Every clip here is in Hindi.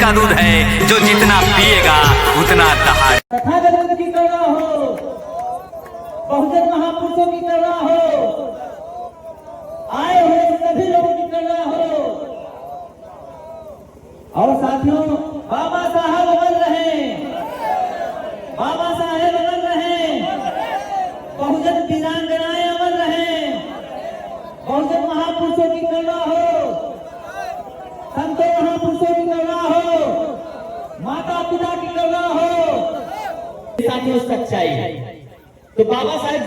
का दूध है जो जितना पिएगा उतना दहाड़। तथागत की करुणा हो, बहुजन महापुरुषों की करुणा हो, आए हुए सभी लोगों की करुणा हो। और साथियों, बाबा साहब अमर रहे, बाबा साहेब अमर रहे, बहुजन वीरांगनाएं अमर रहे, बहुजन महापुरुषों की करुणा हो, संतों महापुरुषों की करुणा हो, माता पिता की करुणा हो। साथियों, सच्चाई है। तो बाबा साहब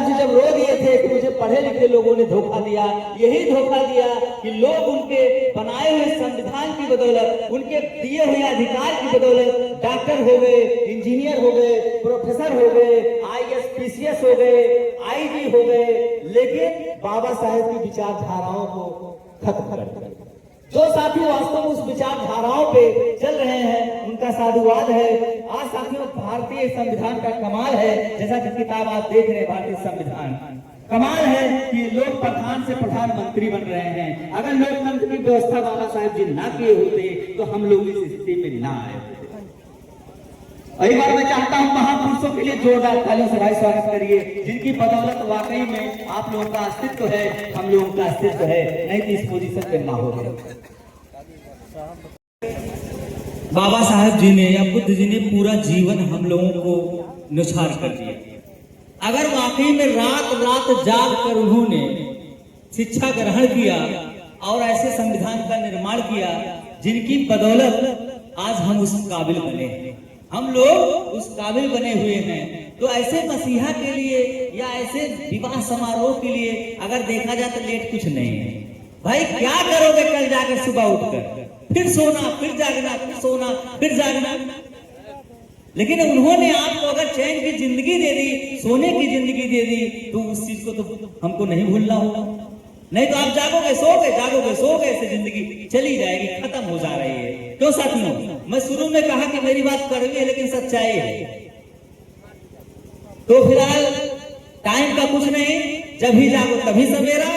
जी जब रो दिए थे कि मुझे पढ़े लिखे लोगों ने धोखा दिया, यही धोखा दिया कि लोग उनके बनाए हुए संविधान की बदौलत, उनके दिए हुए अधिकार की बदौलत डॉक्टर हो गए, इंजीनियर हो गए, प्रोफेसर हो गए, IAS PCS हो गए, IG हो गए, लेकिन बाबा साहब की विचारधाराओं को खत्म कर दिया। जो साथी वास्तव में उस विचारधाराओं पे चल रहे हैं उनका साधुवाद है। आज साथियों, भारतीय संविधान का कमाल है, जैसा कि किताब आप देख रहे हैं, भारतीय संविधान कमाल है कि लोग प्रधान से प्रधानमंत्री बन रहे हैं। अगर लोकतंत्र की व्यवस्था बाबा साहब जी ना किए होते तो हम लोग इस स्थिति में ना आए होते। एक बार मैं चाहता हूं महापुरुषों के लिए जोरदार तालियों से भाई स्वागत करिए, जिनकी बदौलत वाकई में आप लोगों का अस्तित्व है, हम लोगों का अस्तित्व है, नहीं तो इस पोजीशन पे ना होते। बाबा साहब जी ने या बुद्ध जी ने पूरा जीवन हम लोगों को नुछार कर दिया। अगर वाकई में रात रात जाग कर उन्होंने शिक्षा ग्रहण किया और ऐसे संविधान का निर्माण किया जिनकी बदौलत आज हम उस काबिल बने हैं, हम लोग उस काबिल बने हुए हैं, तो ऐसे मसीहा के लिए या ऐसे विवाह समारोह के लिए अगर देखा जाए तो लेट कुछ नहीं है। भाई क्या करोगे कल जाकर सुबह उठकर, फिर सोना, फिर जागना, फिर सोना, फिर जागना। लेकिन उन्होंने आपको अगर चैन की जिंदगी दे दी, सोने की जिंदगी दे दी, तो उस चीज को तो हमको नहीं भूलना होगा। नहीं तो आप जागोगे सोगे, ऐसे जिंदगी चली जाएगी, खत्म हो जा रही है। क्यों साथियों, मैं शुरू में कहा कि मेरी बात कड़वी है लेकिन सच्चाई है। तो फिलहाल टाइम का कुछ नहीं, जब भी जागो तभी सवेरा,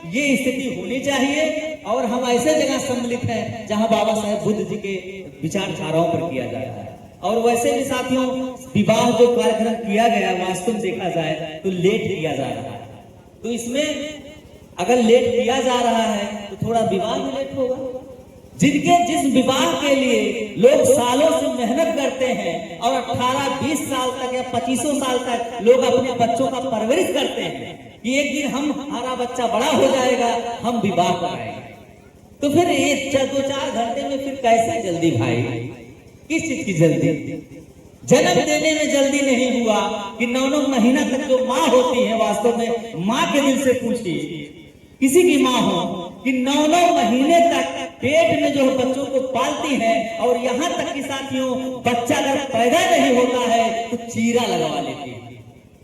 ये स्थिति होनी चाहिए। और हम ऐसे जगह सम्मिलित हैं जहां बाबा साहेब बुद्ध जी के विचारधाराओं पर किया जा रहा है। और वैसे भी साथियों, विवाह जो कार्यक्रम किया गया वास्तव में देखा जाए तो लेट किया जा रहा है। तो इसमें अगर लेट किया जा रहा है तो थोड़ा विवाह भी लेट होगा। जिस विवाह के लिए लोग सालों से मेहनत करते हैं और 18-20 साल तक या 25 साल तक लोग अपने बच्चों का परवरिश करते हैं कि एक दिन हमारा बच्चा बड़ा हो जाएगा, हम विवाह कराएंगे, तो फिर ये 2-4 घंटे में फिर कैसे जल्दी भाई? किस चीज की जल्दी? जन्म देने में जल्दी नहीं हुआ कि 9 महीना तक जो माँ होती है, वास्तव में माँ के दिल से पूछिए किसी की माँ हो कि 9 महीने तक पेट में जो बच्चों को पालती है, और यहाँ तक कि साथियों बच्चा अगर पैदा नहीं होता है तो चीरा लगवा लेती है।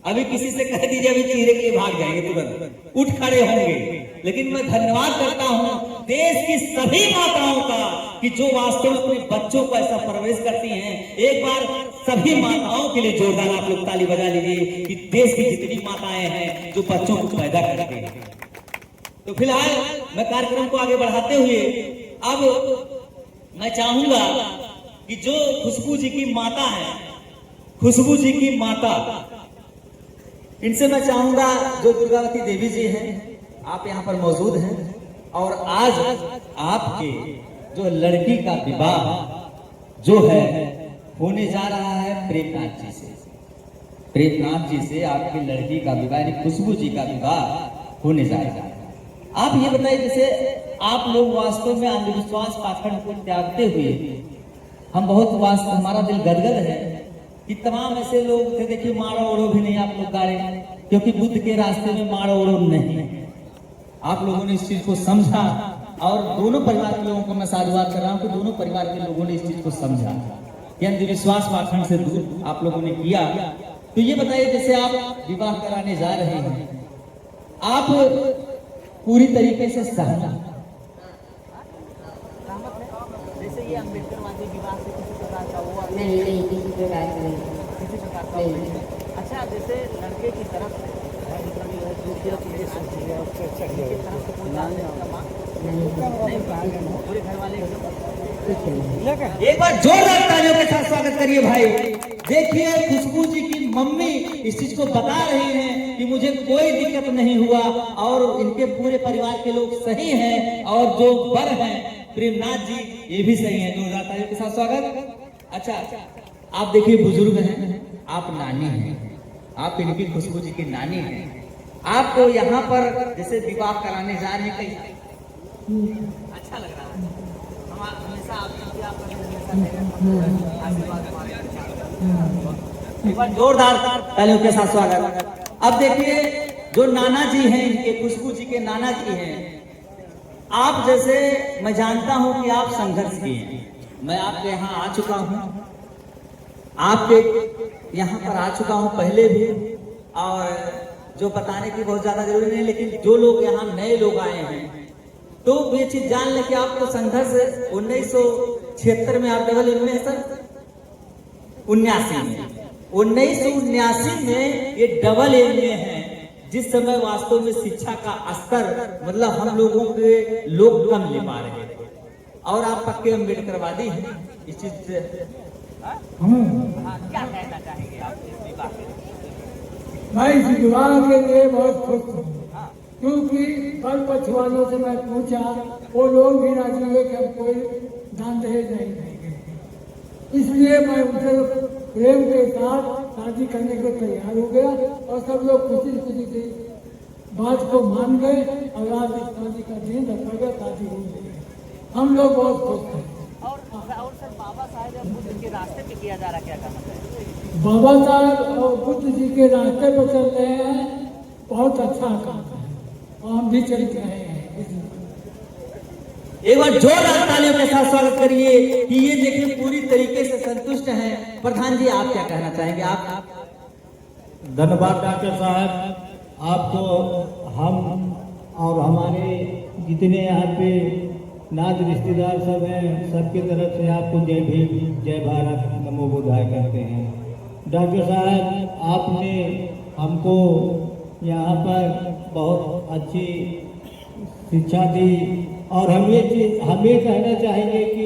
अभी किसी से कह दीजिए अभी चीरे के लिए भाग जाएंगे, तुरंत उठ खड़े होंगे। लेकिन मैं धन्यवाद करता हूँ देश की सभी माताओं का कि जो वास्तव में अपने बच्चों को ऐसा परवरिश करती हैं। एक बार सभी माताओं के लिए जोरदार आप लोग ताली बजा लीजिए कि देश की जितनी माताएं हैं जो बच्चों को पैदा करती हैं। तो फिलहाल मैं कार्यक्रम को आगे बढ़ाते हुए अब मैं चाहूंगा कि जो खुशबू जी की माता है, खुशबू जी की माता, इनसे मैं चाहूंगा, जो दुर्गावती देवी जी हैं, आप यहाँ पर मौजूद हैं और आज आपके जो लड़की का विवाह जो है होने जा रहा है प्रेमनाथ जी से, प्रेमनाथ जी से आपकी लड़की का विवाह यानी खुशबू जी का विवाह होने जा रहा है। आप ये बताइए, जैसे आप लोग वास्तव में अंधविश्वास पाखंड को त्यागते हुए, हम बहुत वास्तव हमारा दिल गदगद है कि तमाम ऐसे लोग थे, देखिए मारो ओढ़ो भी नहीं आप लोग गा रहे हैं, क्योंकि बुद्ध के रास्ते में मारो ओढ़ो नहीं। आप लोगों ने इस चीज को समझा और दोनों परिवार के लोगों को मैं साधुवाद कर रहा हूँ कि दोनों परिवार के लोगों ने इस चीज को समझा कि अंधविश्वास पाखंड से दूर आप लोगों ने किया। तो ये बताइए, जैसे आप विवाह कराने जा रहे हैं, आप पूरी तरीके से सहमत? जैसे ये अम्बेडकरवादी विवाह से किसी प्रकार का वो नहीं किसी प्रकार का नहीं। अच्छा, जैसे लड़के की तरफ से नहीं पूरे घर वाले एक बार जोरदार तालियों के साथ स्वागत करिए भाई। देखिए खुशबू जी की मम्मी इस चीज को बता रही हैं कि मुझे कोई दिक्कत नहीं हुआ और इनके पूरे परिवार के लोग सही हैं और जो बर हैं प्रेमनाथ जी ये भी सही हैं। जोरदार तालियों के साथ स्वागत। अच्छा आप देखिए बुजुर्ग हैं, आप नानी हैं, आप इनकी खुशबू जी की नानी हैं, आपको यहाँ पर जैसे विवाह कराने जा रहे हैं अच्छा लग रहा है। हमेशा एक बार जोरदार तालियों के साथ स्वागत। अब देखिए जो नाना जी हैं इनके खुशबू जी के नाना जी हैं, आप जैसे मैं जानता हूं कि आप संघर्ष किए हैं। मैं आपके यहाँ आ चुका हूं, आपके यहाँ पर आ चुका हूं पहले भी, और जो बताने की बहुत ज्यादा जरूरी नहीं, लेकिन जो लोग यहाँ नए लोग आए हैं तो ये चीज जान ले कि आपको संघर्ष 1976 में आप डबल एम में सर 1979 में ये डबल एम में है, जिस समय वास्तव में शिक्षा का स्तर मतलब हम लोगों के लोग कम ले पा रहे थे और आप पक्के अम्बेडकरवादी हैं इस चीज से। क्या कहना चाहेंगे आप इस विवाह के लिए? मैं इस विवाह के लिए बहुत खुश हूँ, क्योंकि कल पछुआनों से मैं पूछा, वो लोग भी राजी हुए कि हम कोई दान दहेज नहीं देंगे। इसलिए मैं उनसे प्रेम के साथ शादी करने को तैयार हो गया और सब लोग खुशी खुशी से बात को मान गए और आज इस शादी का दिन रखा गया, शादी हो गई। हम लोग बहुत खुश हैं। और सर बाबा साहेब बुद्ध के रास्ते पे किया जा रहा, क्या कहना चाहिए? बाबा साहब और बुद्ध जी के रास्ते पर चल रहे हैं, बहुत अच्छा काम है और हम भी चल रहे हैं। एक बार जोरदार तालियों के साथ स्वागत करिए कि ये देखिए पूरी तरीके से संतुष्ट हैं। प्रधान जी आप क्या कहना चाहेंगे? आप धन्यवाद डॉक्टर साहब, आपको हम और हमारे जितने यहाँ पे नाज रिश्तेदार सब हैं सबकी तरफ से आपको जय भीम जय भारत नमो बुद्धाय कहते हैं। डॉक्टर साहब आपने हमको यहाँ पर बहुत अच्छी शिक्षा दी और हम ये कहना चाहेंगे कि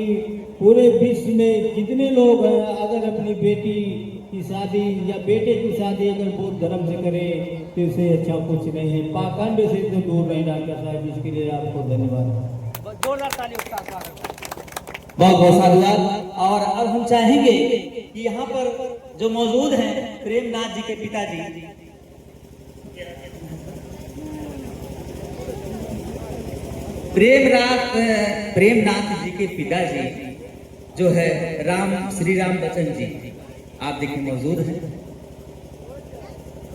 पूरे विश्व में जितने लोग हैं अगर अपनी बेटी की शादी या बेटे की शादी अगर बौद्ध धर्म से करें तो इससे अच्छा कुछ नहीं है। पाखंड से तो दूर रहें डॉक्टर साहब, इसके लिए आपको धन्यवाद। जोरदार तालियों के साथ स्वागत। बहुत बहुत साधुवाद। और अब हम चाहेंगे कि यहाँ पर जो मौजूद हैं प्रेमनाथ जी के पिताजी, प्रेमनाथ जी के पिताजी जो है श्री राम बच्चन जी, आप देखिए मौजूद हैं।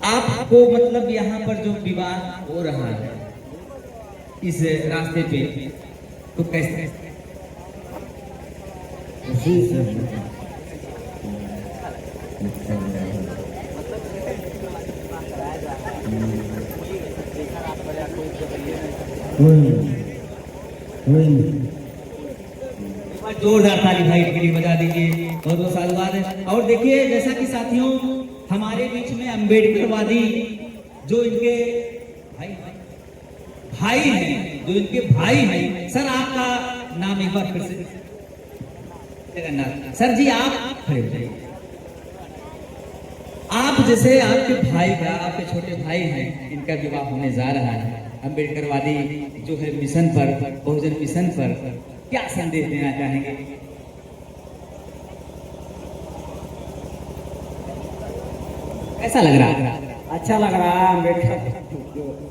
आपको मतलब यहाँ पर जो विवाह हो रहा है इस रास्ते पे तो कैसे? जोरदार ताली भाई के लिए बजा दीजिए, बहुत बहुत साधुवाद है। और देखिए जैसा कि साथियों हमारे बीच में अम्बेडकरवादी जो इनके भाई हैं, जो इनके भाई हैं, सर आपका नाम एक बार फिर से जगन्नाथ सर जी, आप खड़े हो जाइए। आप जैसे आपके भाई का, आपके छोटे भाई हैं, इनका विवाह होने जा रहा है, अम्बेडकरवादी जो है मिशन पर, बहुजन मिशन पर क्या संदेश देना चाहेंगे? कैसा लग रहा है? अच्छा लग रहा है, अम्बेडकर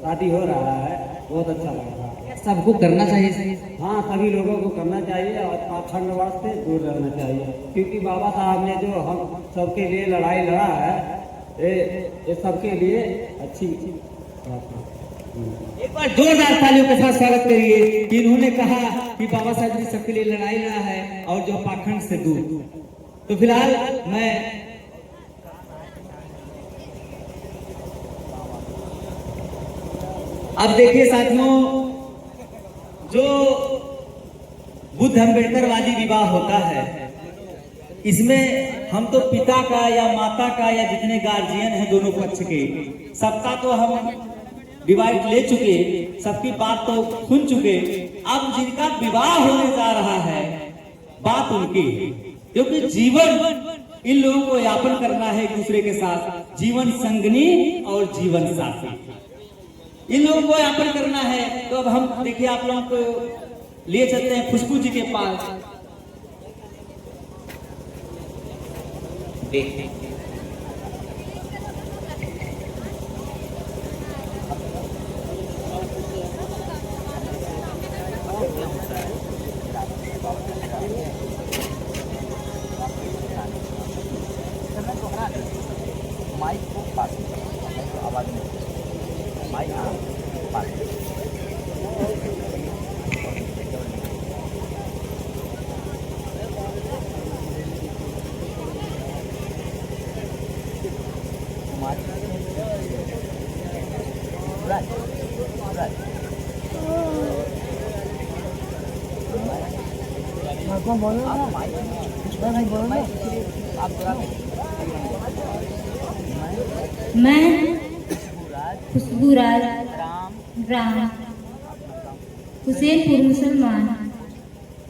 शादी हो रहा है, बहुत अच्छा लग रहा है। सबको करना चाहिए सही? हाँ, सभी लोगों को करना चाहिए और पाखंडवाद से दूर रहना चाहिए, क्योंकि बाबा साहब ने जो हम सबके लिए लड़ाई लड़ा है, ये सबके लिए अच्छी बात है। एक बार जोरदार तालियों के साथ स्वागत करिए कि इन्होंने कहा कि बाबा साहब ने सबके लिए लड़ाई लड़ा है और जो पाखंड से दूर। तो फिलहाल मैं अब देखिए साथियों, जो बुद्ध अम्बेडकरवादी विवाह होता है इसमें हम तो पिता का या माता का या जितने गार्जियन हैं दोनों पक्ष के, सबका तो हम डिवाइड ले चुके, सबकी बात तो सुन चुके। अब जिनका विवाह होने जा रहा है, बात उनकी है, क्योंकि जीवन इन लोगों को यापन करना है एक दूसरे के साथ, जीवन संगनी और जीवन साथी इन लोगों को यापन करना है। तो अब हम देखिए आप लोगों को लिए चलते हैं खुशबू जी के पास। देखिए माइक को पास तो आवाज नहीं, माइक पास। मैं खुशबूराज राम हुसैनपुर मुसलमान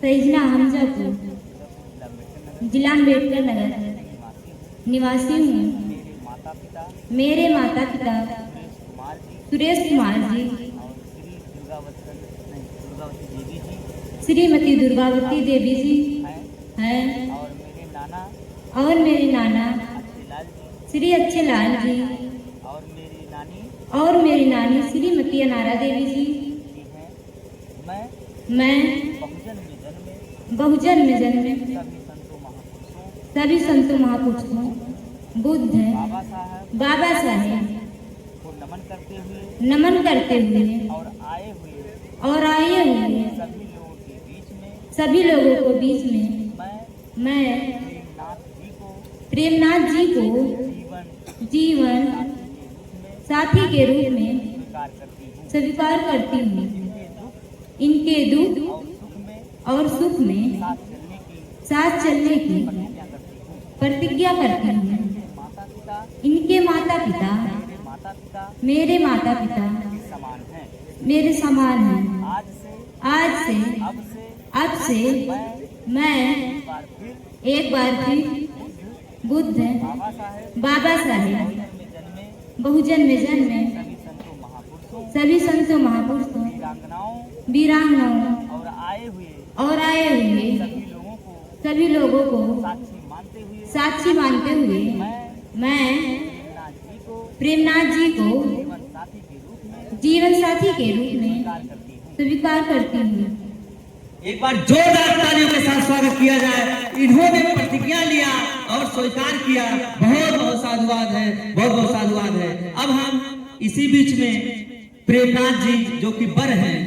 सैजना हमजापुर जिला अम्बेडकर नगर निवासी हूँ। मेरे माता पिता सुरेश कुमार जी, श्रीमती दुर्गावती देवी जी हैं, और मेरे नाना श्री अच्छे लाल जी, और मेरी नानी श्रीमती अनारा देवी जी। मैं बहुजन में जन्मे सभी संतों महापुरुषों बुद्ध बाबा साहेब नमन करते हुए और आए हुए सभी लोगों को बीच में मैं प्रेमनाथ जी को जीवन साथी के रूप में स्वीकार करती हूँ। इनके दुख और सुख में साथ चलने की प्रतिज्ञा करती हूँ। इनके माता पिता मेरे माता पिता मेरे समान हैं। आज से अब से मैं एक बार फिर बुद्ध बाबा साहेब बहुजन में जन्मे सभी संतों महापुरुषों वीरांगनाओं और आए हुए सभी लोगों को साक्षी मानते हुए मैं प्रेमनाथ जी को जीवन साथी के रूप में स्वीकार करती हूँ। एक बार जोरदार तालियों के साथ स्वागत किया जाए। इन्होंने प्रतिज्ञा लिया और स्वीकार किया। बहुत बहुत साधुवाद है, बहुत बहुत साधुवाद है। अब हम इसी बीच में प्रेमनाथ जी जो कि बर हैं,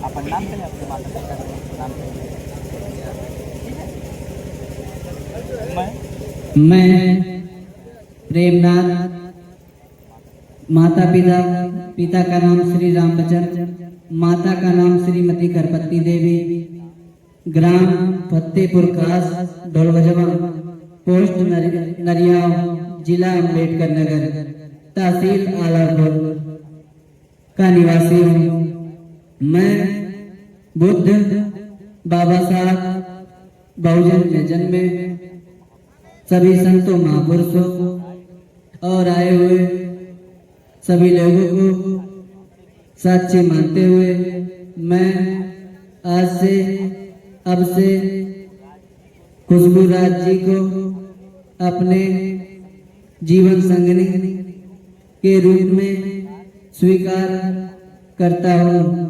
अपन नाम कहें, अपने माता पिता का नाम कहें। मैं प्रेमनाथ, माता पिता का नाम श्री राम बचन, माता का नाम श्रीमती करपत्ती देवी, ग्राम फतेहपुर खास ढोलवजवा, पोस्ट नरियाव, जिला अम्बेडकर नगर, तहसील आलापुर का निवासी हूँ। मैं बुद्ध बाबा साहब बहुजन में जन्मे सभी संतों महापुरुषों और आए हुए सभी लोगों को साक्षी मानते हुए मैं आज से अब से खुशबू राज जी को अपने जीवन संगनी के रूप में स्वीकार करता हूँ।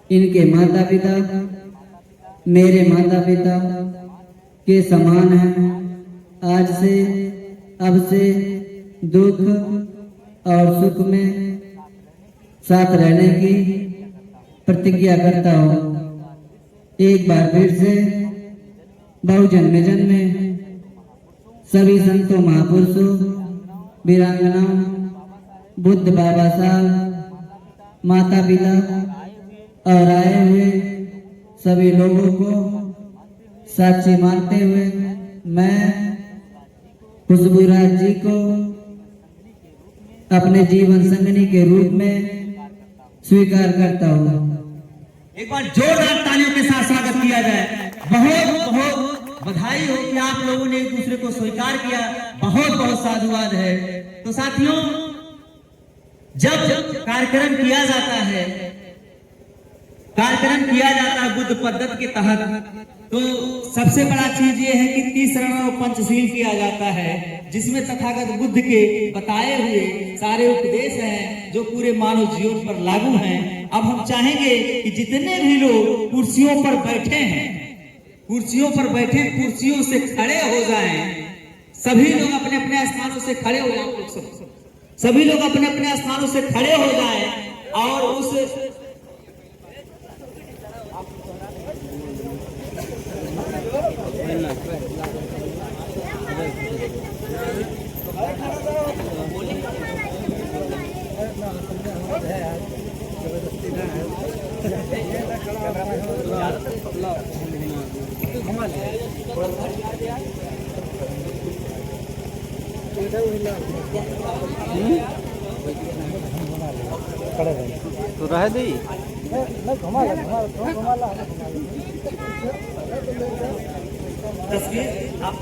इनके माता पिता मेरे माता पिता के समान हैं। आज से अब से दुख और सुख में साथ रहने की प्रतिज्ञा करता हूँ। एक बार फिर से बहुजन में जन्मे सभी संतों महापुरुषों वीरांगनाओं बुद्ध बाबा साहब, माता पिता और आए हुए सभी लोगों को साक्षी मानते हुए मैं खुशबूराज जी को अपने जीवन संगनी के रूप में स्वीकार करता हूँ। एक बार जोरदार तालियों के साथ स्वागत किया जाए। बहुत बहुत बधाई हो कि आप लोगों ने एक दूसरे को स्वीकार किया। बहुत बहुत साधुवाद है। तो साथियों, जब कार्यक्रम किया जाता है बुद्ध पद्धति के तहत, तो सबसे बड़ा चीज ये है कि 30 शरण और पंचशील किया जाता है, जिसमें तथागत बुद्ध के बताए हुए सारे उपदेश हैं जो पूरे मानव जीवन पर लागू हैं। अब हम चाहेंगे कि जितने भी लोग कुर्सियों पर बैठे कुर्सियों से खड़े हो जाएं। सभी लोग अपने अपने स्थानों से खड़े हो जाएं। सभी लोग अपने अपने स्थानों से खड़े हो जाएं और उस तो रह दी तस्वीर आप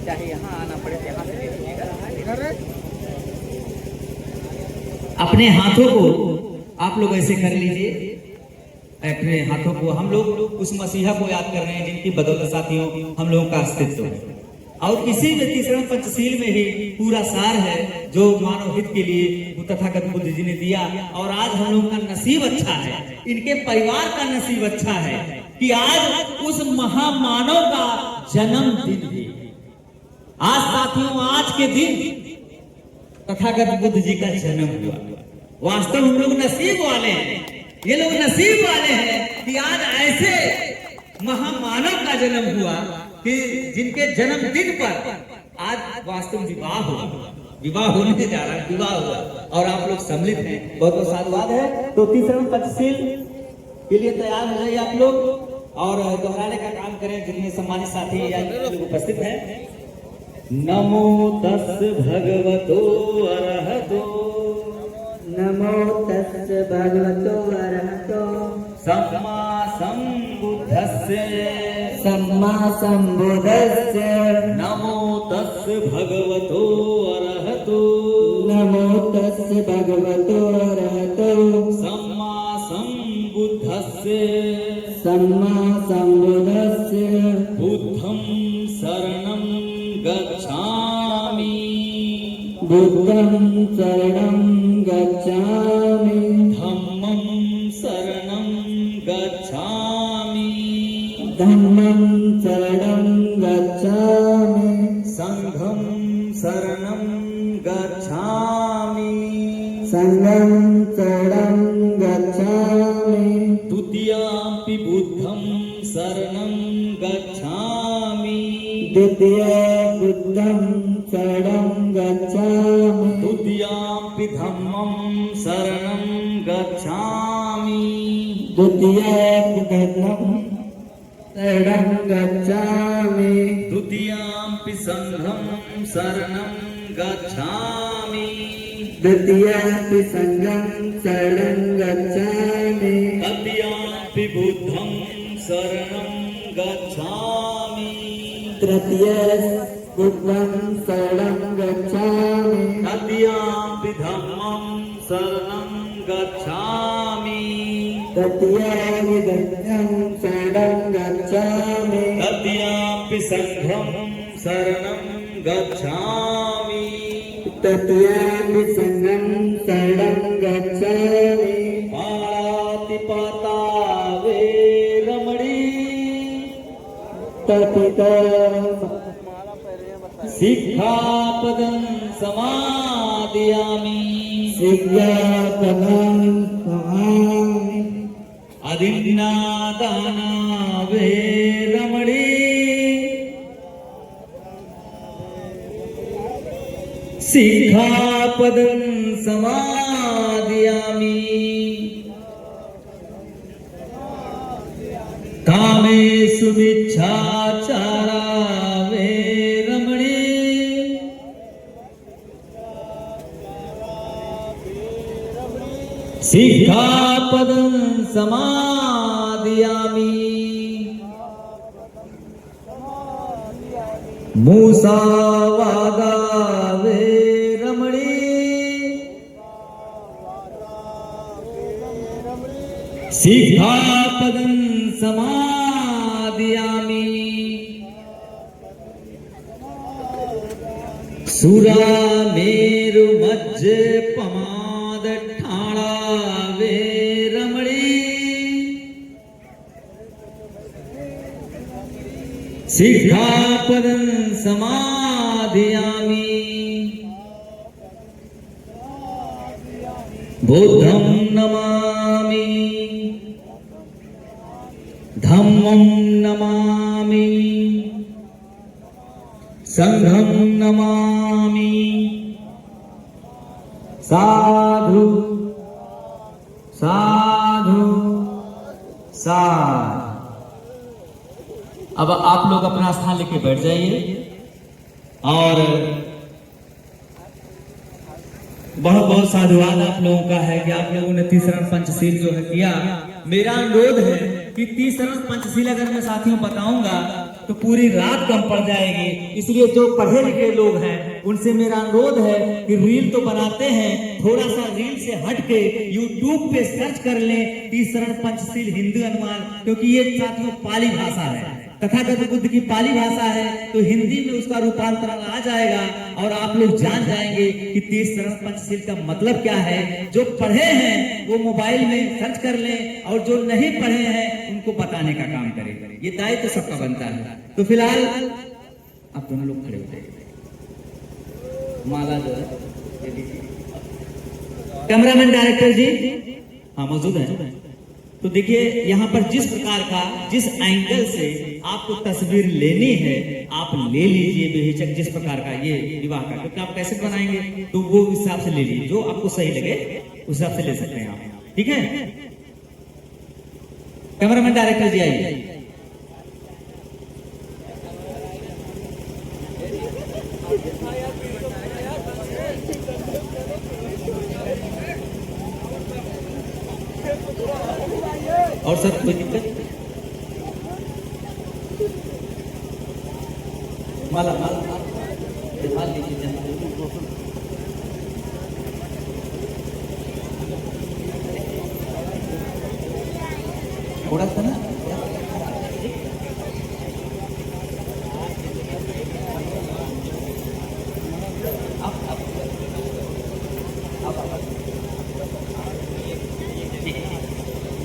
चाहे यहाँ आना पड़े यहाँ से ले लीजिएगा। अपने हाथों को आप लोग ऐसे कर लीजिए। अपने हाथों को हम लोग उस मसीहा को याद कर रहे हैं जिनकी बदौलत साथियों हम लोगों का अस्तित्व है। और इसी में तीसरा पंचशील में ही पूरा सार है जो मानव हित के लिए तथागत बुद्ध जी ने दिया। और आज हम लोगों का नसीब अच्छा है, इनके परिवार का नसीब अच्छा है कि आज उस महामानव का जन्मदिन है। आज साथियों, आज के दिन तथागत बुद्ध जी का जन्म हुआ। वास्तव हम लोग नसीब वाले हैं, ये लोग नसीब वाले हैं कि आज ऐसे महामानव का जन्म हुआ कि जिनके जन्मदिन पर आज वास्तव विवाह होने जा रहा है, विवाह हुआ और आप लोग सम्मिलित हैं। बहुत बहुत साधुवाद है। तो तीसरा पंचशील के लिए तैयार हो जाइए आप लोग और दोहराने का काम करें। जितने सम्मानित साथी या लोग उपस्थित हैं। नमो तस् भगवतो अरहतो, नमो तस् भगवतो अरहतो सम्मा सम्बुद्धस्य, सम्मा सम्बुद्धस्य। नमो तस् भगवतो अरहतो, नमो तस् भगवतो अरहतो सम्मा सम्बुद्धस्य, सम्मा सम्बुद्धस्य। बुद्धं शरणं गच्छामि, बुद्धं शरणं गच्छामि, धम्मं शरणं गच्छामि, धम्मं शरणं गच्छामि, संघं शरणं गच्छामि, संघं शरणं गच्छामि, द्वितीयापि बुद्धं शरणं गच्छामि, द्वितीय बुद्धं शरणं गच्छामि, द्वितीयापि धम्मं शरणं गच्छामि, द्वितीय धम्मं शरणं गच्छामि, द्वितीयापि संघं शरणं गच्छामि, द्वितीयं संघं शरणं गच्छामि, तृतीयापि बुद्धं शरणं गच्छामि, तृतीय बुद्धं शरणं गच्छामि, तृतीयापि धम्मं शरणं गच्छामि, तृतीय धम्मं शरणं गच्छामि, तृतीयापि संघं शरणं गच्छामि, तृतीय संघं शरणं गच्छामि, पाणातिपाता वेरमणि, तपिता सिक्खापदं समादयामि, सिक्खापदं समादयामि, अदिन्नादाना वेरमणि, सिक्खापदं समादयामि कामेषु मिच्छाचारा वैरमणि सिक्खापदं समादयामि मुसावादा वैरमणि सिक्खापदं समादयामि सुरामेरु मज्जपमादठाणा वैरमणि सिक्खापदं समादयामि बुद्धं नमामि धम्मं नमामि संघं नमामि साधु साधु साधु। अब आप लोग अपना स्थान लेके बैठ जाइए और बहुत बहुत साधुवाद आप लोगों का है कि आप लोगों ने तीसरा पंचशील जो है किया। मेरा अनुरोध है कि तीसरा पंचशील अगर मैं साथियों बताऊंगा तो पूरी रात कम पड़ जाएगी, इसलिए जो पढ़े लिखे लोग हैं उनसे मेरा अनुरोध है कि रील तो बनाते हैं, थोड़ा सा रील से हट के यूट्यूब पे सर्च कर लें तीसरा पंचशील हिंदू अनुमान, क्योंकि ये साथियों पाली भाषा है, तथागत बुद्ध की पाली भाषा है, तो हिंदी में उसका रूपांतरण आ जाएगा और आप लोग जान जाएंगे कि तीसरा पंचशील का मतलब क्या है। जो पढ़े हैं वो मोबाइल में सर्च कर लें और जो नहीं पढ़े हैं उनको बताने का काम करें, ये दायित्व तो सबका बनता है। तो फिलहाल आप दोनों लोग खड़े हो जाइए, माला जो है कैमरामैन डायरेक्टर जी हाँ मौजूद है। तो देखिए यहाँ पर जिस प्रकार का जिस एंगल से आपको तस्वीर लेनी है आप ले लीजिए बेहिचक, जिस प्रकार का ये विवाह का, क्योंकि आप कैसे बनाएंगे तो वो हिसाब से ले लीजिए, जो आपको सही लगे उस हिसाब से ले सकते हैं आप, ठीक है। कैमरामैन डायरेक्टर जी आइए। और सर कोई दिक्कत? माला माला माल लीजिए, थोड़ा सा ना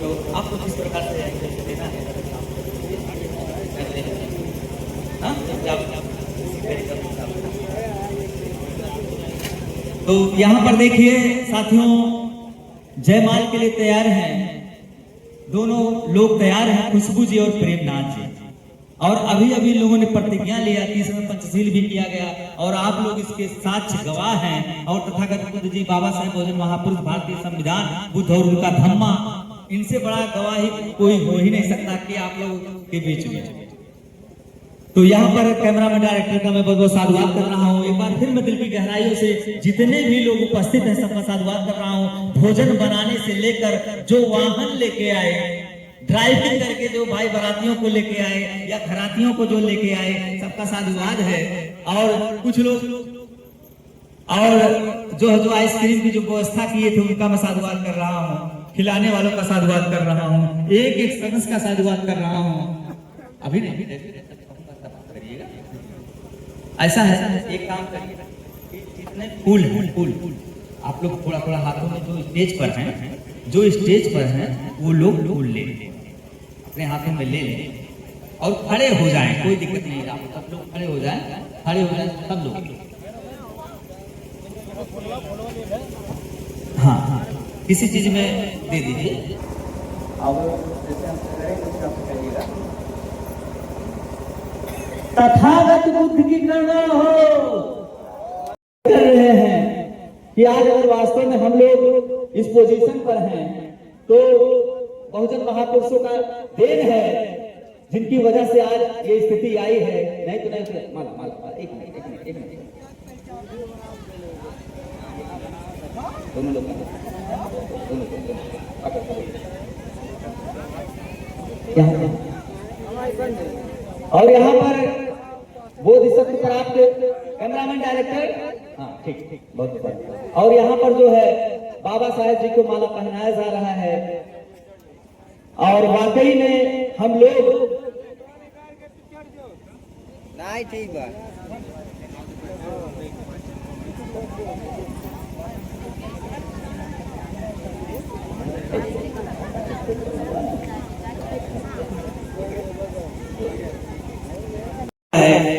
तो आपको किस प्रकार से देना है तो यहाँ पर देखिए साथियों जयमाल के लिए तैयार हैं, दोनों लोग तैयार हैं, खुशबू जी और प्रेमनाथ जी। और अभी अभी लोगों ने प्रतिज्ञा लिया, तीसरा पंचशील भी किया गया और आप लोग इसके साक्ष्य गवाह हैं। और तथागत बुद्ध जी, बाबा साहेब भोजन महापुरुष, भारतीय संविधान, बुद्ध और उनका धम्मा, इनसे बड़ा गवाही कोई हो ही नहीं सकता कि आप लोग के बीच में। तो यहाँ पर कैमरामैन डायरेक्टर का मैं बहुत बहुत साधुवाद कर रहा हूँ। एक बार फिर मैं दिल की गहराइयों से जितने भी लोग उपस्थित हैं सबका साधुवाद कर रहा हूँ। भोजन बनाने से लेकर जो वाहन लेके आए, ड्राइविंग करके जो भाई बारातियों को लेके आए या घरातियों को जो लेके आए, सबका साधुवाद है। और कुछ लोग और जो आइसक्रीम की जो व्यवस्था किए थे उनका मैं साधुवाद कर रहा हूँ, खिलाने वालों का साधुवाद कर रहा हूँ, एक एक सदस्य का साधुवाद कर रहा हूँ। अभी नहीं ऐसा है, एक काम करिए, जितने फूल हैं फूल आप लोग थोड़ा थोड़ा हाथों में जो स्टेज पर हैं वो लोग फूल ले अपने हाथों में ले लें और खड़े हो जाएं, कोई दिक्कत नहीं है, आप सब लोग खड़े हो जाएं सब लोग। हाँ हाँ किसी चीज में दे दीजिए। तथागत बुद्ध की करुणा हो। कर रहे हैं कि आज अगर वास्तव में हम लोग इस पोजीशन पर हैं तो बहुजन महापुरुषों का देन है, जिनकी वजह से आज ये स्थिति आई है। नहीं तो नहीं माला एक मिनट दोनों लोग और यहाँ पर बोधिसत्व प्राप्त कैमरामैन डायरेक्टर, हाँ ठीक बहुत बहुत। और यहाँ पर जो है बाबा साहेब जी को माला पहनाया जा रहा है और वाकई में हम लोग नहीं ठीक बा।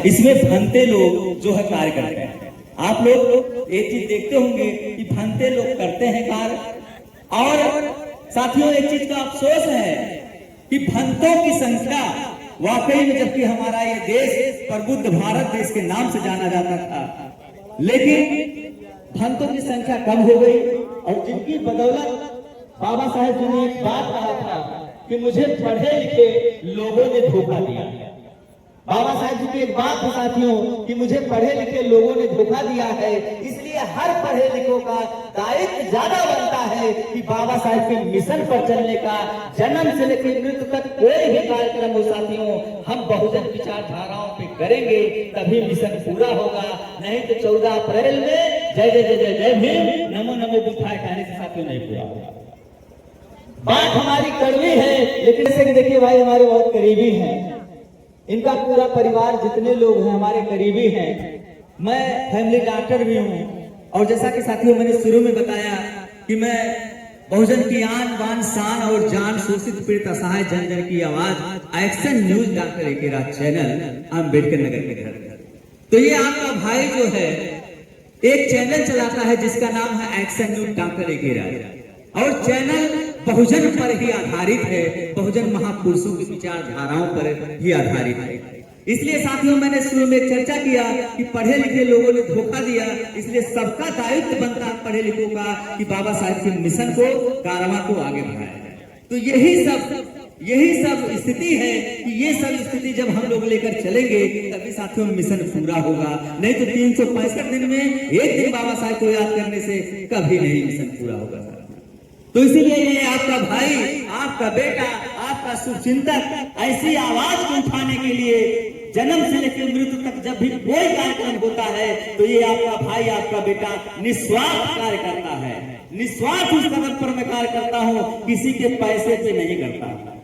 इसमें भंते लोग जो है कार्य करते हैं। आप लोग एक चीज देखते होंगे कि भंते लोग करते हैं कार्य। और साथियों एक चीज का अफसोस है कि भंतों की संख्या वाकई में, जबकि हमारा ये देश प्रबुद्ध भारत देश के नाम से जाना जाता था, लेकिन भंतों की संख्या कम हो गई। और जिनकी बदौलत बाबा साहेब जी ने एक बात कहा था कि मुझे पढ़े लिखे लोगों ने धोखा दिया। बाबा साहेब जी की एक बात है साथियों कि मुझे पढ़े लिखे लोगों ने धोखा दिया है, इसलिए हर पढ़े लिखों का दायित्व ज्यादा बनता है कि बाबा साहेब के मिशन पर चलने का। जन्म से लेकर मृत्यु तक कोई भी कार्यक्रम हो साथियों, हम बहुजन विचारधाराओं पे करेंगे तभी मिशन पूरा होगा। नहीं तो 14 अप्रैल में जय जय जय जय जय भीम नमो नमो बुद्धाय कहने से साथियों नहीं पूरा होगा। बात हमारी कड़वी है, लेकिन जैसे कि देखिए भाई हमारे बहुत करीबी हैं, इनका पूरा परिवार जितने लोग हैं हमारे करीबी हैं। मैं फैमिली डॉक्टर भी हूँ और जैसा कि साथियों मैंने शुरू में बताया कि मैं बहुजन की आन बान शान और जान शोषित पीड़ित असहाय जन जन की आवाज एक्शन न्यूज डॉक्टर एके राज चैनल अम्बेडकर नगर के घर। तो ये आपका भाई जो है एक चैनल चलाता है जिसका नाम है एक्शन न्यूज डॉक्टर एके राज, और चैनल बहुजन पर ही आधारित है, बहुजन महापुरुषों की विचारधाराओं पर ही आधारित है। इसलिए साथियों मैंने शुरू में चर्चा किया कि पढ़े लिखे लोगों ने धोखा दिया, इसलिए सबका दायित्व बनता है पढ़े लिखों का कि बाबा साहेब के मिशन को, कारवां को आगे बढ़ाया जाए। तो यही सब स्थिति है कि ये सब स्थिति जब हम लोग लेकर चलेंगे तभी साथियों मिशन पूरा होगा। नहीं तो 365 दिन में एक दिन बाबा साहेब को याद करने से कभी नहीं मिशन पूरा होगा। तो इसीलिए ये आपका भाई, आपका बेटा, आपका शुभचिंतक ऐसी आवाज को उठाने के लिए जन्म से लेकर मृत्यु तक जब भी कोई कार्यक्रम होता है तो ये आपका भाई, आपका बेटा निस्वार्थ कार्य करता है। निस्वार्थ उस कदम पर मैं कार्य करता हूँ, किसी के पैसे से नहीं करता।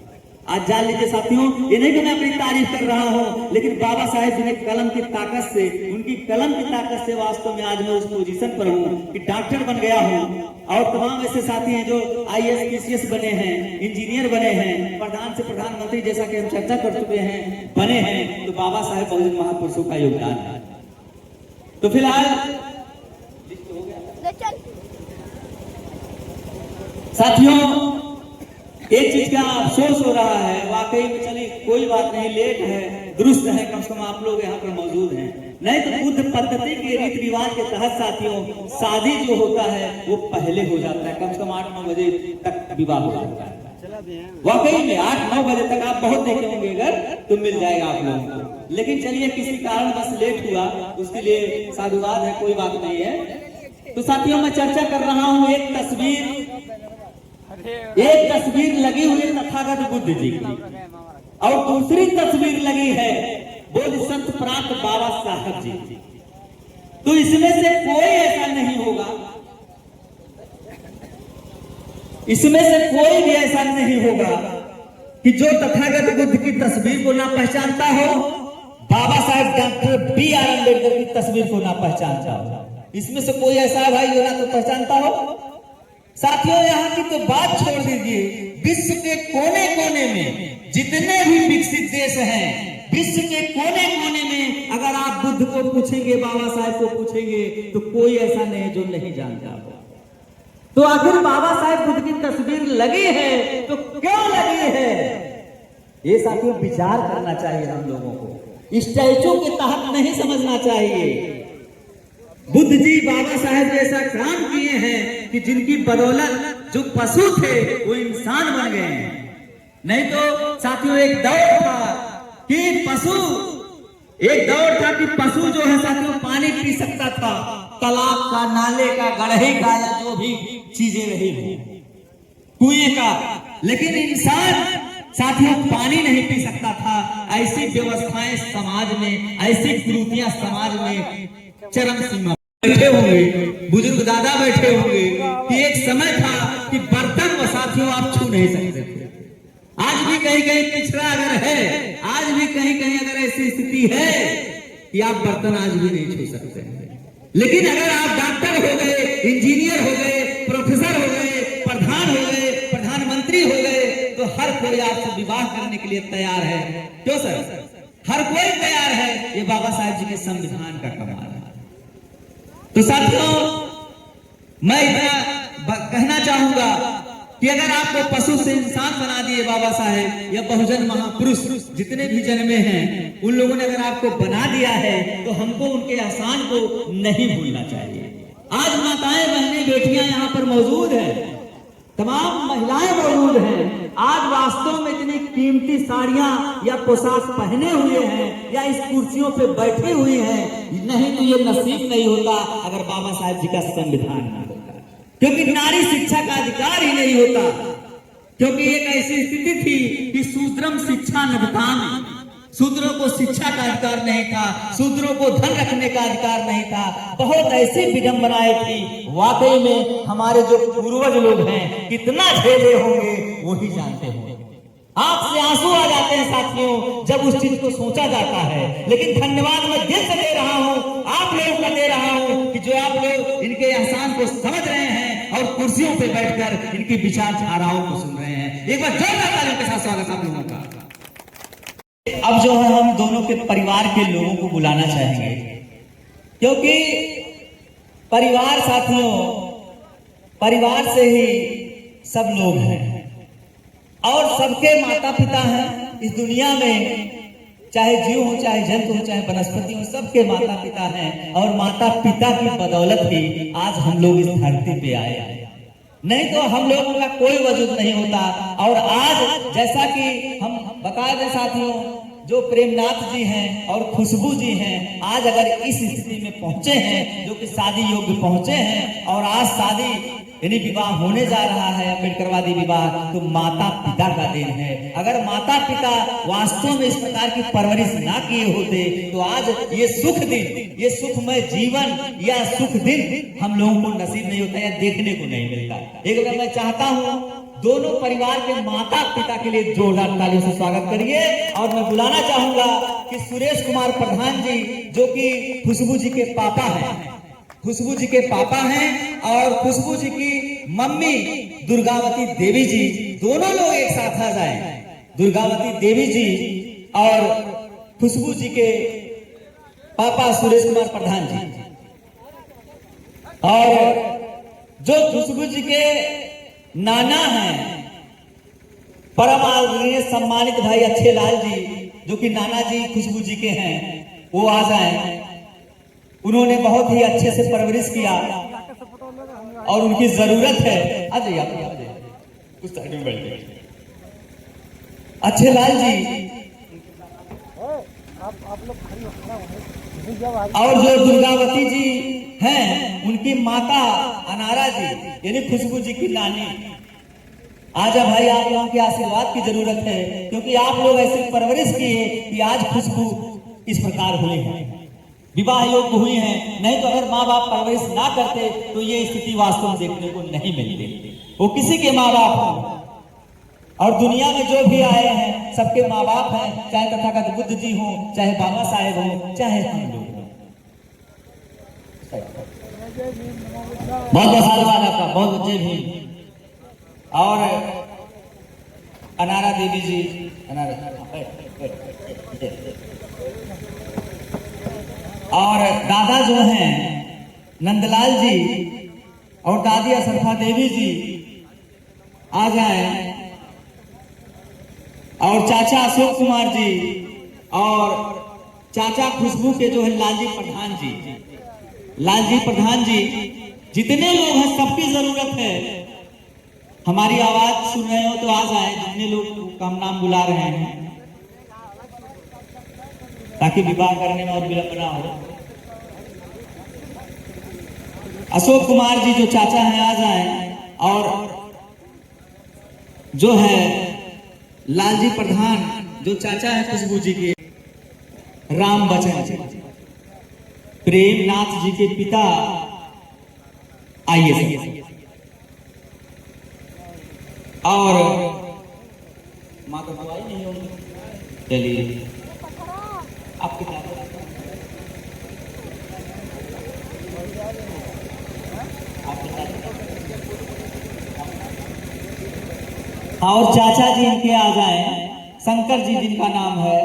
आज जान लीजिए साथियों, ये नहीं कि मैं अपनी तारीफ कर रहा हूँ, लेकिन बाबा साहेब जी ने कलम की ताकत से, उनकी कलम की ताकत से वास्तव में आज मैं उस पोजीशन पर हूँ कि डॉक्टर बन गया हूँ। और तमाम ऐसे साथी हैं जो IAS PCS बने हैं, इंजीनियर बने हैं, प्रधान से प्रधानमंत्री जैसा कि हम चर्चा कर चुके हैं बने हैं। तो बाबा साहेब बहुजन महापुरुषों का योगदान है। तो फिलहाल साथियों एक चीज का अफसोस हो रहा है, वाकई में चलिए कोई बात नहीं, लेट है दुरुस्त है, कम से कम आप लोग यहाँ पर मौजूद हैं। नहीं तो बुद्ध पद्धति के रीति रिवाज के तहत साथियों शादी जो होता है वो पहले हो जाता है, कम से कम 8-9 बजे तक विवाह हो जाता है। वाकई में 8-9 बजे तक आप बहुत देखे होंगे, अगर तो मिल जाएगा आप लोगों को। लेकिन चलिए किसी कारण बस लेट हुआ, उसके लिए साधुवाद है, कोई बात नहीं है। तो साथियों मैं चर्चा कर रहा हूँ एक तस्वीर लगी हुई तथागत बुद्ध जी की, और दूसरी तस्वीर लगी है बोधिसत्व प्राप्त बाबा साहब जी। तो इसमें से कोई ऐसा नहीं होगा, इसमें से कोई भी ऐसा नहीं होगा कि जो तथागत बुद्ध की तस्वीर को ना पहचानता हो, बाबा साहेब डॉक्टर BR अम्बेडकर की तस्वीर को ना पहचानता हो। इसमें से कोई ऐसा भाई हो ना तो पहचानता हो। साथियों यहाँ की तो बात छोड़ दीजिए, विश्व के कोने कोने में जितने भी विकसित देश हैं, विश्व के कोने कोने में अगर आप बुद्ध को पूछेंगे, बाबा साहेब को पूछेंगे, तो कोई ऐसा नहीं जो नहीं जानता हो। तो आखिर बाबा साहेब बुद्ध की तस्वीर लगी है तो क्यों लगी है, ये साथियों विचार करना चाहिए हम लोगों को। स्टैचू के तहत नहीं समझना चाहिए। बुद्ध जी बाबा साहेब जैसा काम किए हैं कि जिनकी बदौलत जो पशु थे वो इंसान बन गए हैं। नहीं तो साथियों एक दौर था कि पशु जो है साथियों पानी पी सकता था, तालाब का, नाले का, गढ़े का, या जो भी चीजें रही हो, कुएं का, लेकिन इंसान साथियों पानी नहीं पी सकता था। ऐसी व्यवस्थाएं समाज में, ऐसी कुरीतियां समाज में चरम सीमा बैठे होंगे, बुजुर्ग दादा बैठे होंगे कि एक समय था कि बर्तन व साथियों आप छू नहीं सकते थे। आज भी कहीं कहीं पिछड़ा अगर है, आज भी कहीं कहीं अगर ऐसी स्थिति है कि आप बर्तन आज भी नहीं छू सकते हैं। लेकिन अगर आप डॉक्टर हो गए, इंजीनियर हो गए, प्रोफेसर हो गए, प्रधान हो गए, प्रधानमंत्री हो गए, तो हर कोई आपसे विवाह करने के लिए तैयार है। क्यों सर? हर कोई तैयार है। ये बाबा साहेब जी के संविधान का कमाल है। तो साथियों मैं इतना कहना चाहूंगा कि अगर आपको पशु से इंसान बना दिए बाबा साहेब या बहुजन महापुरुष जितने भी जन्मे हैं, उन लोगों ने अगर आपको बना दिया है तो हमको उनके एहसान को नहीं भूलना चाहिए। आज माताएं, बहनें, बेटियां यहाँ पर मौजूद हैं, तमाम महिलाएं मौजूद हैं। आज वास्तव में इतनी कीमती साड़ियां या पोशाक पहने हुए हैं या इस कुर्सियों पे बैठे हुए हैं, नहीं तो ये नसीब नहीं होता अगर बाबा साहेब जी का संविधान ना होता। क्योंकि नारी शिक्षा का अधिकार ही नहीं होता, क्योंकि एक ऐसी स्थिति थी कि शूद्रम शिक्षा नभताम, शूद्रों को शिक्षा का अधिकार नहीं था, शूद्रों को धन रखने का अधिकार नहीं था। बहुत ऐसी विडंबनाएं थी। वाकई में हमारे जो पूर्वज लोग हैं कितना झेले होंगे वही जानते होंगे। आंख से आंसू आ जाते हैं साथियों जब उस चीज को सोचा जाता है। लेकिन धन्यवाद मैं दिल से दे रहा हूँ, आप लोगों का दे रहा हूँ कि जो आप लोग इनके एहसान को समझ रहे हैं और कुर्सियों पे बैठकर इनकी विचारधाराओं को सुन रहे हैं। एक बार जोरदार तालियों के साथ स्वागत आप लोगों का। अब जो है हम दोनों के परिवार के लोगों को बुलाना चाहेंगे, क्योंकि परिवार साथियों, परिवार से ही सब लोग हैं और सबके माता पिता हैं इस दुनिया में। चाहे जीव हो, चाहे जंतु हो, चाहे वनस्पति हो, सबके माता पिता हैं और माता पिता की बदौलत ही आज हम लोग इस धरती पे आए हैं। नहीं तो हम लोगों का कोई वजूद नहीं होता। और आज जैसा कि हम बता दें साथियों, जो प्रेमनाथ जी हैं और खुशबू जी हैं, आज अगर इस स्थिति में पहुंचे हैं, जो कि शादी योग्य पहुंचे हैं और आज शादी यानी विवाह होने जा रहा है, अम्बेडकरवादी विवाह, तो माता पिता का देन है। अगर माता पिता वास्तव में इस प्रकार की परवरिश ना किए होते तो आज ये सुख दिन, ये सुखमय जीवन या सुख दिन हम लोगों को नसीब नहीं होता या देखने को नहीं मिलता। एक बार मैं चाहता हूँ दोनों परिवार के माता पिता के लिए जोरदार तालियों से स्वागत करिए। और मैं बुलाना चाहूंगा कि सुरेश कुमार प्रधान जी, जो कि खुशबू जी के पापा हैं, खुशबू जी के पापा हैं, और खुशबू जी की मम्मी दुर्गावती देवी जी, दोनों लोग एक साथ आ जाएं। दुर्गावती देवी जी और खुशबू जी के पापा सुरेश कुमार प्रधान जी, और जो खुशबू जी के नाना हैं परम आदरणीय सम्मानित भाई अच्छे लाल जी, जो कि नाना जी खुशबू जी के हैं, वो आ जाएं। उन्होंने बहुत ही अच्छे से परवरिश किया और उनकी जरूरत है। आ जाइए आप, आ जाइए, उस साइड में बैठिए। अच्छे लाल जी और जो दुर्गावती जी हैं, उनकी माता अनारा जी यानी खुशबू जी की नानी। आजा भाई, आप लोगों के आशीर्वाद की जरूरत है, क्योंकि आप लोग ऐसे परवरिश किए कि आज खुशबू इस प्रकार हुई है, विवाह योग्य हुई हैं। नहीं तो अगर माँ बाप परवरिश ना करते तो ये स्थिति वास्तव में देखने को नहीं मिलती। वो किसी के माँ बाप हों और दुनिया में जो भी आए हैं सबके माँ बाप हैं, चाहे तथागत बुद्ध जी हों, चाहे बाबा साहेब हों, चाहे हम लोग हों। बहुत बहुत साधुवाद आपका, बहुत जय भीम। और अनारा देवी जी, और दादा जो हैं नंदलाल जी और दादी असरफा देवी जी आ जाएं, और चाचा अशोक कुमार जी और चाचा खुशबू के जो है लालजी प्रधान जी लालजी प्रधान जी, जितने लोग हैं सबकी जरूरत है। हमारी आवाज सुन रहे हो तो आ जाए, जितने लोग का हम नाम बुला रहे हैं, ताकि विवाह करने में और विलंब ना हो। अशोक कुमार जी जो चाचा हैं आ जाएं, और जो है लालजी प्रधान जो चाचा है खुशबू जी के, राम बचन जी, प्रेमनाथ जी के पिता, आइए सब। और माँ तो बुआई नहीं होगी, चलिए आपके साथ और चाचा जी इनके आ जाएं, शंकर जी जिनका नाम है,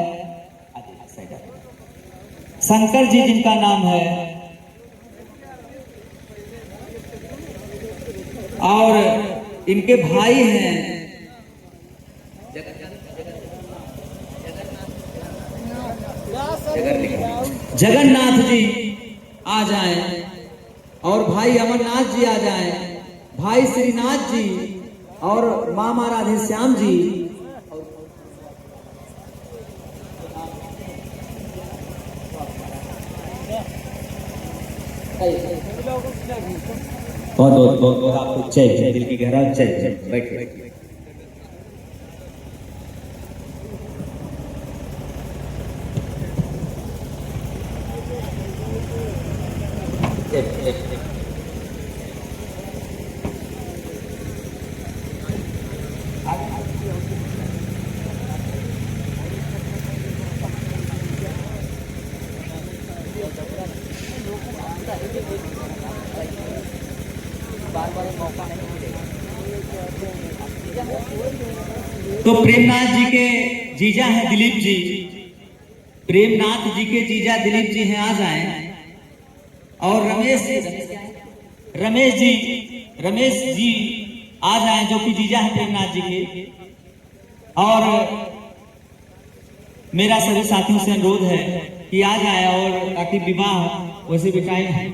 शंकर जी जिनका नाम है, और इनके भाई हैं जगन्नाथ जी आ जाएं, और भाई अमरनाथ जी आ जाएं, भाई श्रीनाथ जी और मामा राधे श्याम जी, बहुत बहुत बहुत बहुत आपको जय, दिल की गहरा जय। बैठिए। तो प्रेमनाथ जी के जीजा हैं दिलीप जी, प्रेमनाथ जी के जीजा दिलीप जी हैं, आ जाएं। और रमेश जी आ जाएं, जो कि जीजा हैं प्रेमनाथ जी के। और मेरा सभी साथियों से अनुरोध है कि आ जाए, और ताकि विवाह वैसे भी टाइम है।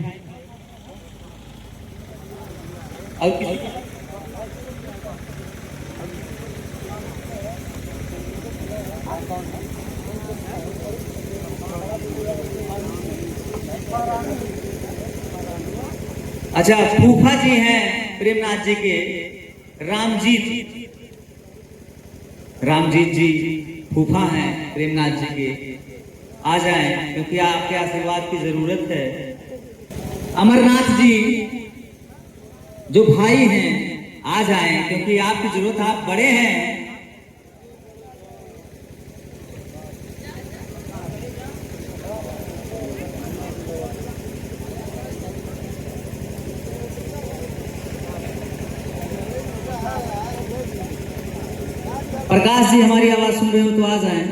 और अच्छा, फूफा जी हैं प्रेमनाथ जी के, रामजीत जी फूफा हैं प्रेमनाथ जी के, आ जाएं, क्योंकि आपके आशीर्वाद की जरूरत है। अमरनाथ जी जो भाई हैं आ जाएं, क्योंकि आपकी जरूरत, आप बड़े हैं। प्रकाश जी हमारी आवाज सुन रहे हो तो आ जाएं।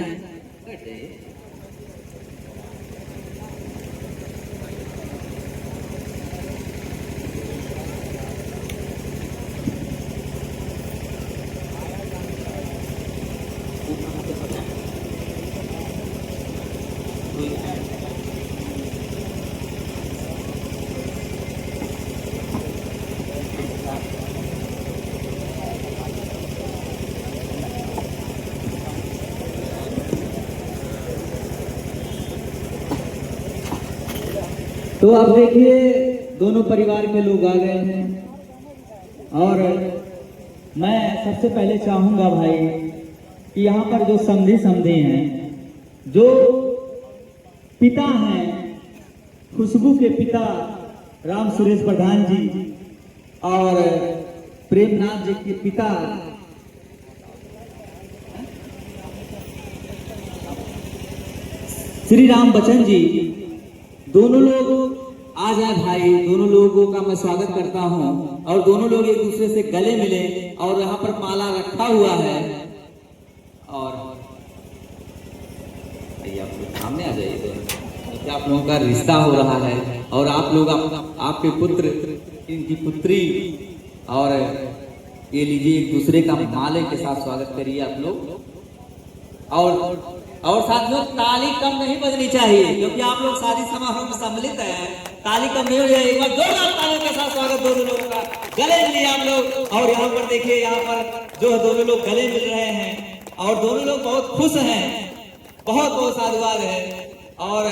तो अब देखिए दोनों परिवार के लोग आ गए हैं, और मैं सबसे पहले चाहूंगा भाई कि यहाँ पर जो समधी हैं, जो पिता हैं, खुशबू के पिता राम सुरेश प्रधान जी और प्रेमनाथ जी के पिता श्री राम बच्चन जी, दोनों लोग आ जाए भाई। दोनों लोगों का मैं स्वागत करता हूं, और दोनों लोग एक दूसरे से गले मिले, और यहाँ पर माला रखा हुआ है। और आप लोग सामने आ जाइए, क्योंकि आप लोगों का रिश्ता हो रहा है, और आप लोग आपके पुत्र, इनकी पुत्री, और ये लीजिए एक दूसरे का माले के साथ स्वागत करिए आप लोग। और साथियों ताली कम नहीं बजनी चाहिए, क्योंकि आप लोग शादी समारोह में सम्मिलित हैं। ताली का मेल है। एक बार जोरदार तालियों के साथ स्वागत दोनों लोगों का। गले मिलिए आप लोग। और यहाँ पर देखिए, यहाँ पर जो दोनों लोग गले मिल रहे हैं और दोनों लोग बहुत खुश हैं। बहुत बहुत साधुवाद है। और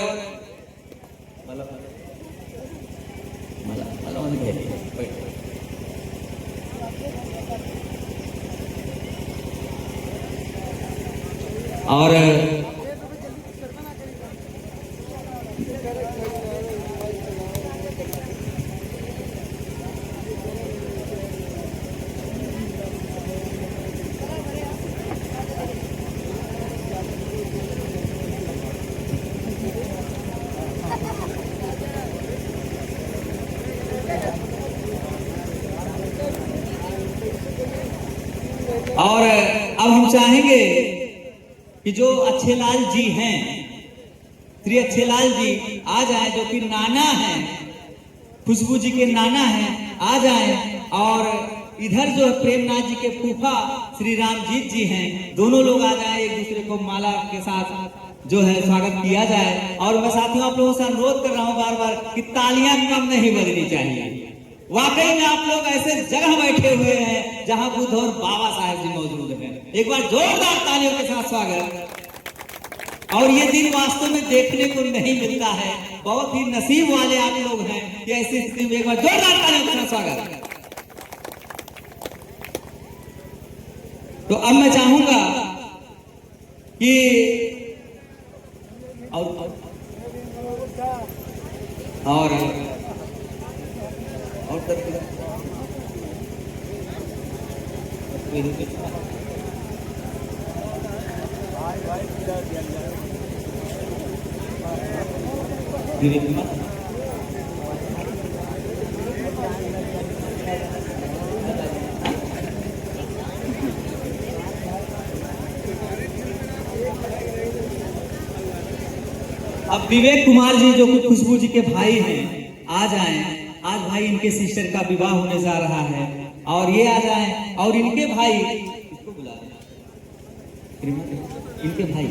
और अब हम चाहेंगे कि जो अच्छेलाल जी हैं, श्री अच्छेलाल जी आ जाए, जो कि नाना हैं, खुशबू जी के नाना हैं, आ जाए। और इधर जो है प्रेमनाथ जी के फूफा श्री रामजीत जी हैं, दोनों लोग आ जाए। एक दूसरे को माला के साथ जो है स्वागत किया जाए। और मैं साथियों आप लोगों से अनुरोध कर रहा हूं बार बार कि तालियां कम नहीं बजनी चाहिए। वाकई में आप लोग ऐसे जगह बैठे हुए हैं जहां बुद्ध और बाबा साहेब जी मौजूद हैं। एक बार जोरदार तालियों के साथ स्वागत। और ये दिन वास्तव में देखने को नहीं मिलता है। बहुत ही नसीब वाले आप लोग हैं कि ऐसी स्थिति में एक बार जोरदार तालियों के साथ स्वागत। तो अब मैं चाहूंगा कि अब विवेक कुमार जी जो कि खुशबू जी के भाई हैं, आ जाएं। आज भाई इनके सिस्टर का विवाह होने जा रहा है और ये आ जाएं। और इनके भाई, इसको बुला इनके भाई,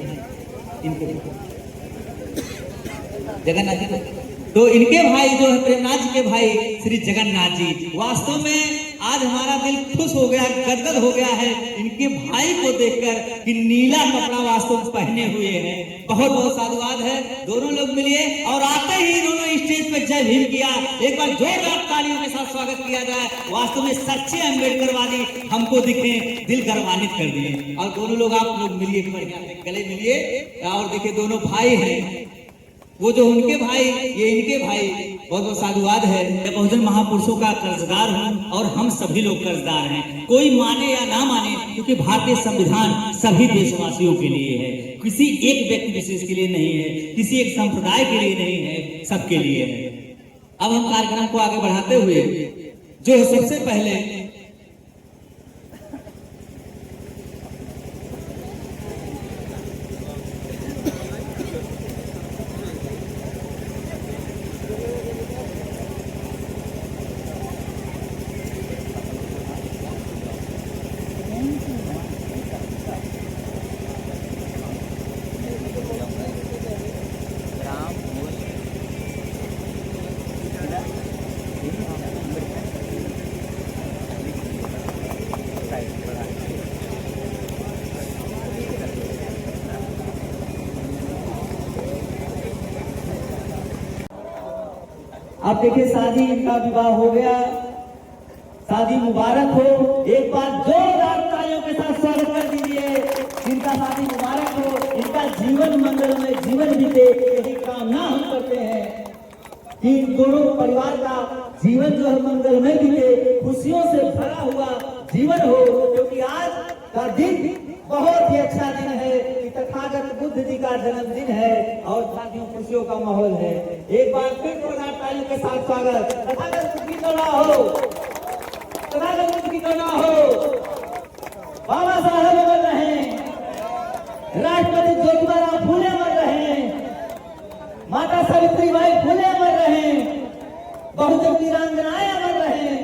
जगन्नाथ जी, तो इनके भाई जो है प्रेमनाथ जी के भाई श्री जगन्नाथ जी, वास्तव में आज हमारा दिल खुश हो गया, गदगद हो गया है इनके भाई को देखकर कि नीला कपड़ा वास्तव में पहने हुए हैं। बहुत बहुत साधुवाद है। दोनों लोग मिलिए और आते ही दोनों स्टेज पर जय भीम किया। एक बार जोरदार तालियों के साथ स्वागत किया जाए। वास्तव में सच्चे अम्बेडकरवादी हमको दिखे, दिल गर्वान्वित कर दिए। और दोनों लोग आप लोग मिलिए, गले मिलिए। और देखिए दोनों भाई हैं, वो जो उनके भाई, ये इनके भाई। बहुत बहुत साधुवाद है। मैं बहुजन महापुरुषों का कर्जदार हूँ और हम सभी लोग कर्जदार हैं। कोई माने या ना माने, क्योंकि भारतीय संविधान सभी देशवासियों के लिए है, किसी एक व्यक्ति विशेष के लिए नहीं है, किसी एक संप्रदाय के लिए नहीं है, सबके लिए है। अब हम कार्यक्रम को आगे बढ़ाते हुए जो है सबसे पहले अब देखिए शादी, इनका विवाह हो गया, शादी मुबारक हो। एक बार जोरदार तालियों के साथ स्वागत कर दीजिए। इनका शादी मुबारक हो, इनका जीवन मंगल में जीवन बीते, यही कामना हम करते हैं कि दोनों परिवार का जीवन जो है मंगलमय बीते, खुशियों से भरा हुआ जीवन हो। क्योंकि आज का दिन बहुत ही अच्छा दिन है, तथागत बुद्ध जी का जन्मदिन है और शादियों खुशियों का माहौल है। एक बार फिर जोरदार तालियों के साथ स्वागत। तथागत बुद्ध की गणना हो, तथागत बुद्ध की गणना हो। बाबा साहब अमर रहे, राष्ट्रपति ज्योतिबा फूले अमर रहे, माता सावित्रीबाई फूले अमर रहे, बहुजन वीरांगनाएं अमर रहे,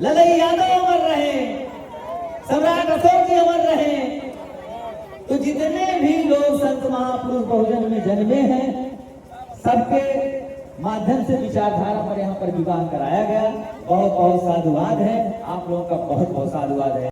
ललई यादव अमर रहे, सम्राट अशोक जी अमर रहे। तो जितने भी लोग संत महापुरुष बहुजन में जन्मे हैं, सबके माध्यम से विचारधारा पर यहाँ पर विवाह कराया गया। बहुत बहुत साधुवाद है, आप लोगों का बहुत बहुत साधुवाद है।